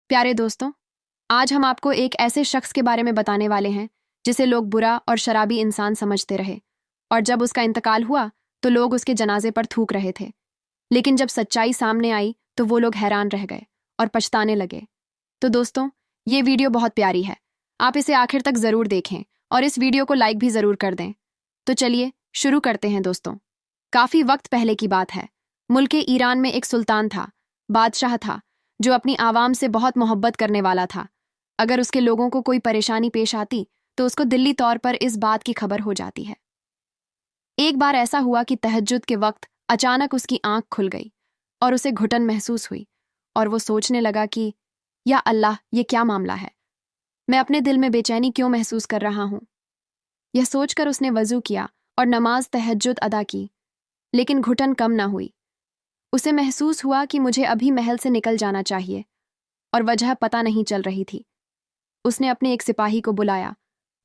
प्यारे दोस्तों, आज हम आपको एक ऐसे शख्स के बारे में बताने वाले हैं जिसे लोग बुरा और शराबी इंसान समझते रहे, और जब उसका इंतकाल हुआ तो लोग उसके जनाजे पर थूक रहे थे। लेकिन जब सच्चाई सामने आई तो वो लोग हैरान रह गए और पछताने लगे। तो दोस्तों, ये वीडियो बहुत प्यारी है, आप इसे आखिर तक ज़रूर देखें और इस वीडियो को लाइक भी ज़रूर कर दें। तो चलिए शुरू करते हैं दोस्तों। काफ़ी वक्त पहले की बात है। मुल्क ईरान में एक सुल्तान था, बादशाह था, जो अपनी आवाम से बहुत मोहब्बत करने वाला था। अगर उसके लोगों को कोई परेशानी पेश आती तो उसको दिल्ली तौर पर इस बात की खबर हो जाती है। एक बार ऐसा हुआ कि तहज्जुद के वक्त अचानक उसकी आंख खुल गई और उसे घुटन महसूस हुई, और वो सोचने लगा कि या अल्लाह, ये क्या मामला है? मैं अपने दिल में बेचैनी क्यों महसूस कर रहा हूँ? यह सोचकर उसने वजू किया और नमाज तहज्जुद अदा की, लेकिन घुटन कम न हुई। उसे महसूस हुआ कि मुझे अभी महल से निकल जाना चाहिए, और वजह पता नहीं चल रही थी। उसने अपने एक सिपाही को बुलाया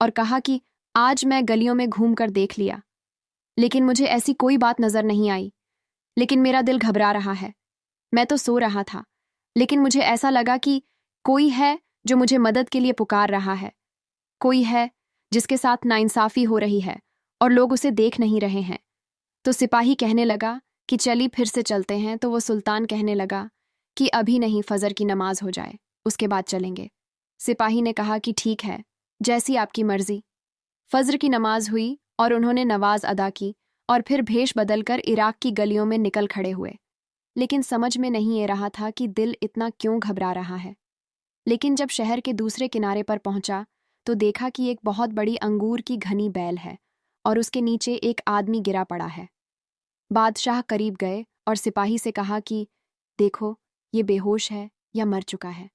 और कहा कि आज मैं गलियों में घूम कर देख लिया, लेकिन मुझे ऐसी कोई बात नजर नहीं आई। लेकिन मेरा दिल घबरा रहा है। मैं तो सो रहा था, लेकिन मुझे ऐसा लगा कि कोई है जो मुझे मदद के लिए पुकार रहा है। कोई है जिसके साथ नाइंसाफी हो रही है और लोग उसे देख नहीं रहे हैं। तो सिपाही कहने लगा कि चली फिर से चलते हैं। तो वो सुल्तान कहने लगा कि अभी नहीं, फजर की नमाज हो जाए, उसके बाद चलेंगे। सिपाही ने कहा कि ठीक है, जैसी आपकी मर्जी। फजर की नमाज हुई और उन्होंने नमाज अदा की और फिर भेष बदलकर इराक की गलियों में निकल खड़े हुए। लेकिन समझ में नहीं आ रहा था कि दिल इतना क्यों घबरा रहा है। लेकिन जब शहर के दूसरे किनारे पर पहुंचा तो देखा कि एक बहुत बड़ी अंगूर की घनी बैल है और उसके नीचे एक आदमी गिरा पड़ा है। बादशाह करीब गए और सिपाही से कहा कि देखो, ये बेहोश है या मर चुका है।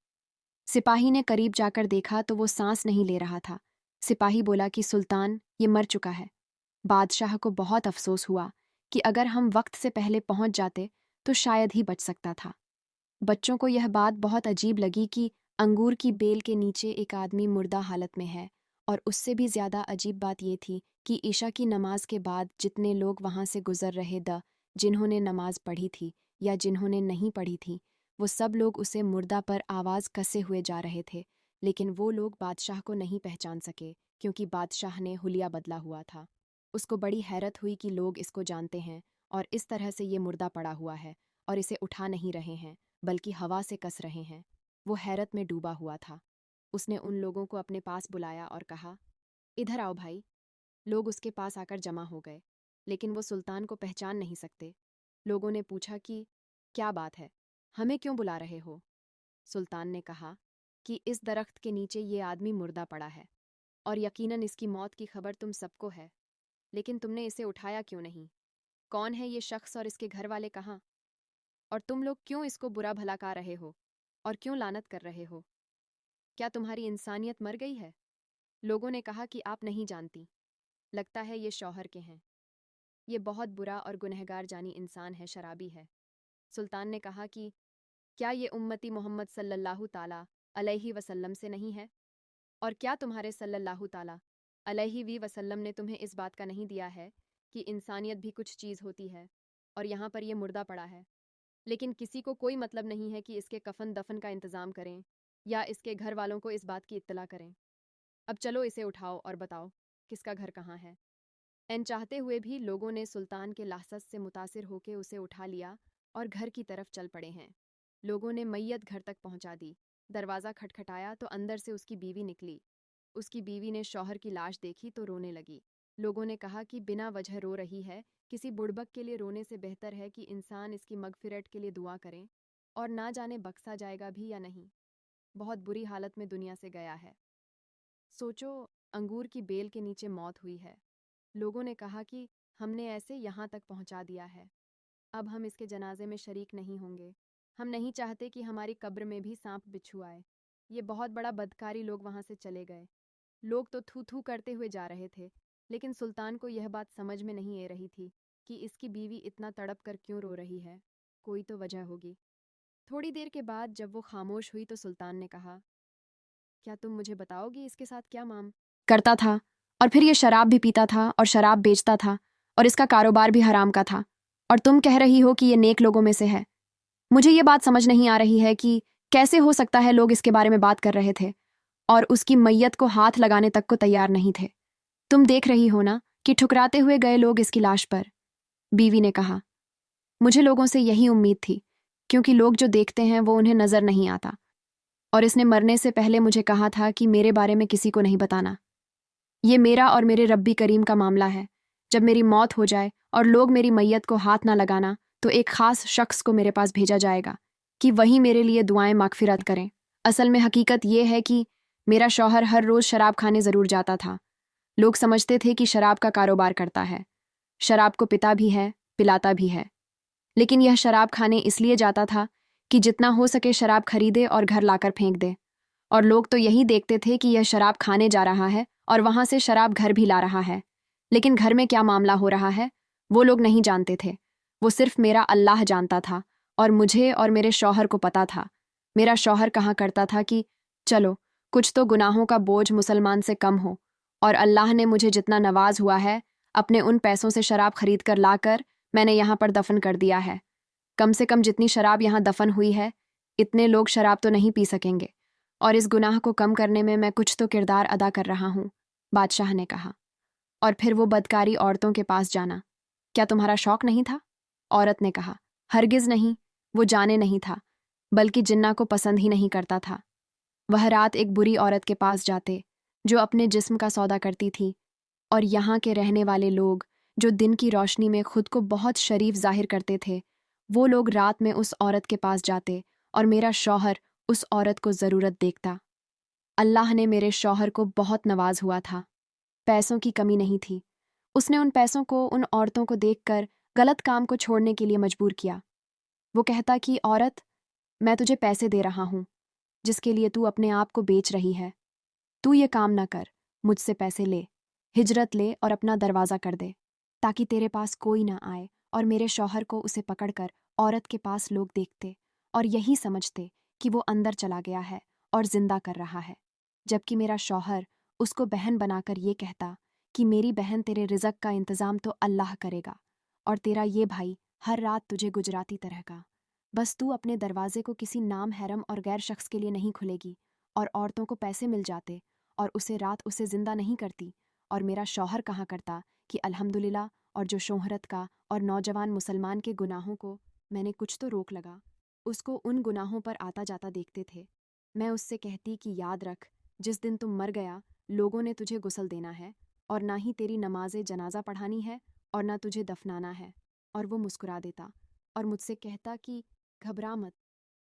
सिपाही ने करीब जाकर देखा तो वो सांस नहीं ले रहा था। सिपाही बोला कि सुल्तान, ये मर चुका है। बादशाह को बहुत अफसोस हुआ कि अगर हम वक्त से पहले पहुंच जाते तो शायद ही बच सकता था। बच्चों को यह बात बहुत अजीब लगी कि अंगूर की बेल के नीचे एक आदमी मुर्दा हालत में है, और उससे भी ज़्यादा अजीब बात ये थी कि ईशा की नमाज के बाद जितने लोग वहाँ से गुजर रहे जिन्होंने नमाज पढ़ी थी या जिन्होंने नहीं पढ़ी थी, वो सब लोग उसे मुर्दा पर आवाज़ कसे हुए जा रहे थे। लेकिन वो लोग बादशाह को नहीं पहचान सके, क्योंकि बादशाह ने हुलिया बदला हुआ था। उसको बड़ी हैरत हुई कि लोग इसको जानते हैं और इस तरह से ये मुर्दा पड़ा हुआ है और इसे उठा नहीं रहे हैं, बल्कि हवा से कस रहे हैं। वो हैरत में डूबा हुआ था। उसने उन लोगों को अपने पास बुलाया और कहा, इधर आओ भाई। लोग उसके पास आकर जमा हो गए, लेकिन वो सुल्तान को पहचान नहीं सकते। लोगों ने पूछा कि क्या बात है, हमें क्यों बुला रहे हो? सुल्तान ने कहा कि इस दरख्त के नीचे ये आदमी मुर्दा पड़ा है और यकीनन इसकी मौत की खबर तुम सबको है, लेकिन तुमने इसे उठाया क्यों नहीं? कौन है ये शख्स और इसके घर वाले कहाँ? और तुम लोग क्यों इसको बुरा भला कह रहे हो और क्यों लानत कर रहे हो? क्या तुम्हारी इंसानियत मर गई है? लोगों ने कहा कि आप नहीं जानती, लगता है ये शौहर के हैं। ये बहुत बुरा और गुनहगार जानी इंसान है, शराबी है। सुल्तान ने कहा कि क्या ये उम्मती मोहम्मद सल्लल्लाहु ताला अलैहि वसल्लम से नहीं है? और क्या तुम्हारे सल्लल्लाहु ताला अलैहि वी वसल्लम ने तुम्हें इस बात का नहीं दिया है कि इंसानियत भी कुछ चीज़ होती है? और यहाँ पर ये मुर्दा पड़ा है, लेकिन किसी को कोई मतलब नहीं है कि इसके कफन दफन का इंतज़ाम करें या इसके घर वालों को इस बात की इत्तला करें। अब चलो इसे उठाओ और बताओ किसका घर कहाँ है। एन चाहते हुए भी लोगों ने सुल्तान के लाहसत से मुतासिर होकर उसे उठा लिया और घर की तरफ चल पड़े हैं। लोगों ने मैयत घर तक पहुंचा दी। दरवाज़ा खटखटाया तो अंदर से उसकी बीवी निकली। उसकी बीवी ने शौहर की लाश देखी तो रोने लगी। लोगों ने कहा कि बिना वजह रो रही है, किसी बुड़बक के लिए रोने से बेहतर है कि इंसान इसकी मगफिरत के लिए दुआ करें, और ना जाने बख्शा जाएगा भी या नहीं। बहुत बुरी हालत में दुनिया से गया है। सोचो, अंगूर की बेल के नीचे मौत हुई है। लोगों ने कहा कि हमने ऐसे यहाँ तक पहुँचा दिया है, अब हम इसके जनाजे में शरीक नहीं होंगे। हम नहीं चाहते कि हमारी कब्र में भी सांप बिच्छू आए। ये बहुत बड़ा बदकारी। लोग वहाँ से चले गए। लोग तो थू थू करते हुए जा रहे थे, लेकिन सुल्तान को यह बात समझ में नहीं आ रही थी कि इसकी बीवी इतना तड़प कर क्यों रो रही है। कोई तो वजह होगी। थोड़ी देर के बाद जब वो खामोश हुई तो सुल्तान ने कहा, क्या तुम मुझे बताओगी इसके साथ क्या माम करता था? और फिर ये शराब भी पीता था और शराब बेचता था, और इसका कारोबार भी हराम का था, और तुम कह रही हो कि ये नेक लोगों में से है। मुझे ये बात समझ नहीं आ रही है कि कैसे हो सकता है लोग इसके बारे में बात कर रहे थे और उसकी मैयत को हाथ लगाने तक को तैयार नहीं थे। तुम देख रही हो ना कि ठुकराते हुए गए लोग इसकी लाश पर, बीवी ने कहा। मुझे लोगों से यही उम्मीद थी, क्योंकि लोग जो देखते हैं वो उन्हें नजर नहीं आता। और इसने मरने से पहले मुझे कहा था कि मेरे बारे में किसी को नहीं बताना। ये मेरा और मेरे रब्बी करीम का मामला है। जब मेरी मौत हो जाए और लोग मेरी मैयत को हाथ ना लगाना, तो एक खास शख्स को मेरे पास भेजा जाएगा कि वही मेरे लिए दुआएं मागफिरत करें। असल में हकीकत ये है कि मेरा शौहर हर रोज शराब खाने जरूर जाता था। लोग समझते थे कि शराब का कारोबार करता है, शराब को पिता भी है, पिलाता भी है। लेकिन यह शराब खाने इसलिए जाता था कि जितना हो सके शराब खरीदे और घर लाकर फेंक दे। और लोग तो यही देखते थे कि यह शराब खाने जा रहा है और वहां से शराब घर भी ला रहा है। लेकिन घर में क्या मामला हो रहा है वो लोग नहीं जानते थे। वो सिर्फ मेरा अल्लाह जानता था, और मुझे और मेरे शौहर को पता था। मेरा शौहर कहा करता था कि चलो, कुछ तो गुनाहों का बोझ मुसलमान से कम हो, और अल्लाह ने मुझे जितना नवाज हुआ है, अपने उन पैसों से शराब खरीद कर लाकर मैंने यहाँ पर दफन कर दिया है। कम से कम जितनी शराब यहाँ दफन हुई है, इतने लोग शराब तो नहीं पी सकेंगे, और इस गुनाह को कम करने में मैं कुछ तो किरदार अदा कर रहा हूँ, बादशाह ने कहा। और फिर वो बदकारी औरतों के पास जाना, क्या तुम्हारा शौक नहीं था? औरत ने कहा, हरगिज नहीं। वो जाने नहीं था, बल्कि जिन्ना को पसंद ही नहीं करता था। वह रात एक बुरी औरत के पास जाते, जो अपने जिस्म का सौदा करती थी, और यहाँ के रहने वाले लोग, जो दिन की रोशनी में खुद को बहुत शरीफ जाहिर करते थे, वो लोग रात में उस औरत के पास जाते, और मेरा शौहर उस औरत को ज़रूरत देखता। अल्लाह ने मेरे शौहर को बहुत नवाज हुआ था। पैसों की कमी नहीं थी। उसने उन पैसों को उन औरतों को देखकर गलत काम को छोड़ने के लिए मजबूर किया। वो कहता कि औरत, मैं तुझे पैसे दे रहा हूँ, जिसके लिए तू अपने आप को बेच रही है। तू ये काम ना कर, मुझसे पैसे ले, हिजरत ले और अपना दरवाज़ा कर दे, ताकि तेरे पास कोई ना आए। और मेरे शौहर को उसे पकड़कर औरत के पास लोग देखते और यही समझते कि वो अंदर चला गया है और जिंदा कर रहा है, जबकि मेरा शौहर उसको बहन बनाकर ये कहता कि मेरी बहन, तेरे रिज़क का इंतज़ाम तो अल्लाह करेगा, और तेरा ये भाई हर रात तुझे गुजराती तरह का। बस तू अपने दरवाजे को किसी नाम हैरम और गैर शख्स के लिए नहीं खुलेगी। और औरतों को पैसे मिल जाते और उसे रात उसे जिंदा नहीं करती। और मेरा शौहर कहा करता कि अल्हम्दुलिल्लाह, और जो शोहरत का और नौजवान मुसलमान के गुनाहों को मैंने कुछ तो रोक लगा, उसको उन गुनाहों पर आता जाता देखते थे। मैं उससे कहती कि याद रख, जिस दिन तुम मर गया, लोगों ने तुझे गुस्ल देना है, और ना ही तेरी नमाज़े जनाजा पढ़ानी है, और ना तुझे दफनाना है। और वो मुस्कुरा देता और मुझसे कहता कि घबरा मत,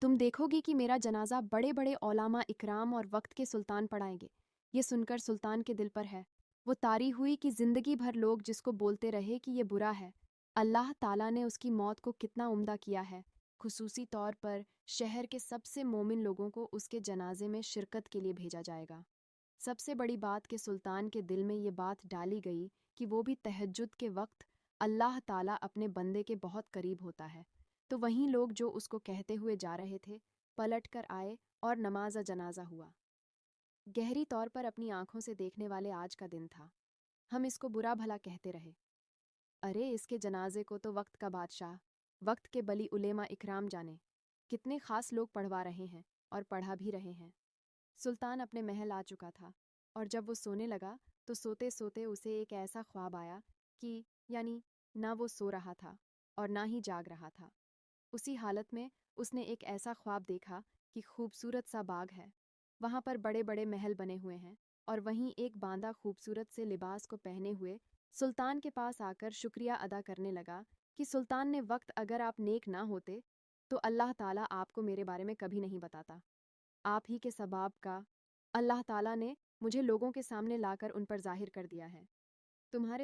तुम देखोगी कि मेरा जनाजा बड़े बड़े औलामा इकराम और वक्त के सुल्तान पढ़ाएंगे। ये सुनकर सुल्तान के दिल पर है वो तारी हुई कि जिंदगी भर लोग जिसको बोलते रहे कि ये बुरा है, अल्लाह ताला ने उसकी मौत को कितना उम्दा किया है। खुसूसी तौर पर शहर के सबसे मोमिन लोगों को उसके जनाजे में शिरकत के लिए भेजा जाएगा। सबसे बड़ी बात कि सुल्तान के दिल में ये बात डाली गई कि वो भी तहज्जुद के वक्त अल्लाह ताला अपने बंदे के बहुत करीब होता है। तो वहीं लोग जो उसको कहते हुए जा रहे थे, पलट कर आए और नमाज जनाजा हुआ। गहरी तौर पर अपनी आंखों से देखने वाले आज का दिन था। हम इसको बुरा भला कहते रहे, अरे इसके जनाजे को तो वक्त का बादशाह, वक्त के बली उलेमा इकराम जाने, कितने खास लोग पढ़वा रहे हैं और पढ़ा भी रहे हैं। सुल्तान अपने महल आ चुका था, और जब वो सोने लगा तो सोते सोते उसे एक ऐसा ख्वाब आया कि यानी ना वो सो रहा था और ना ही जाग रहा था। उसी हालत में उसने एक ऐसा ख्वाब देखा कि खूबसूरत सा बाग है, वहाँ पर बड़े बड़े महल बने हुए हैं, और वहीं एक बांदा खूबसूरत से लिबास को पहने हुए सुल्तान के पास आकर शुक्रिया अदा करने लगा कि सुल्तान ने वक्त, अगर आप नेक ना होते तो अल्लाह ताला आपको मेरे बारे में कभी नहीं बताता। आप ही के सबाब का अल्लाह ताला ने मुझे लोगों के सामने लाकर उन पर जाहिर कर दिया है। तुम्हारे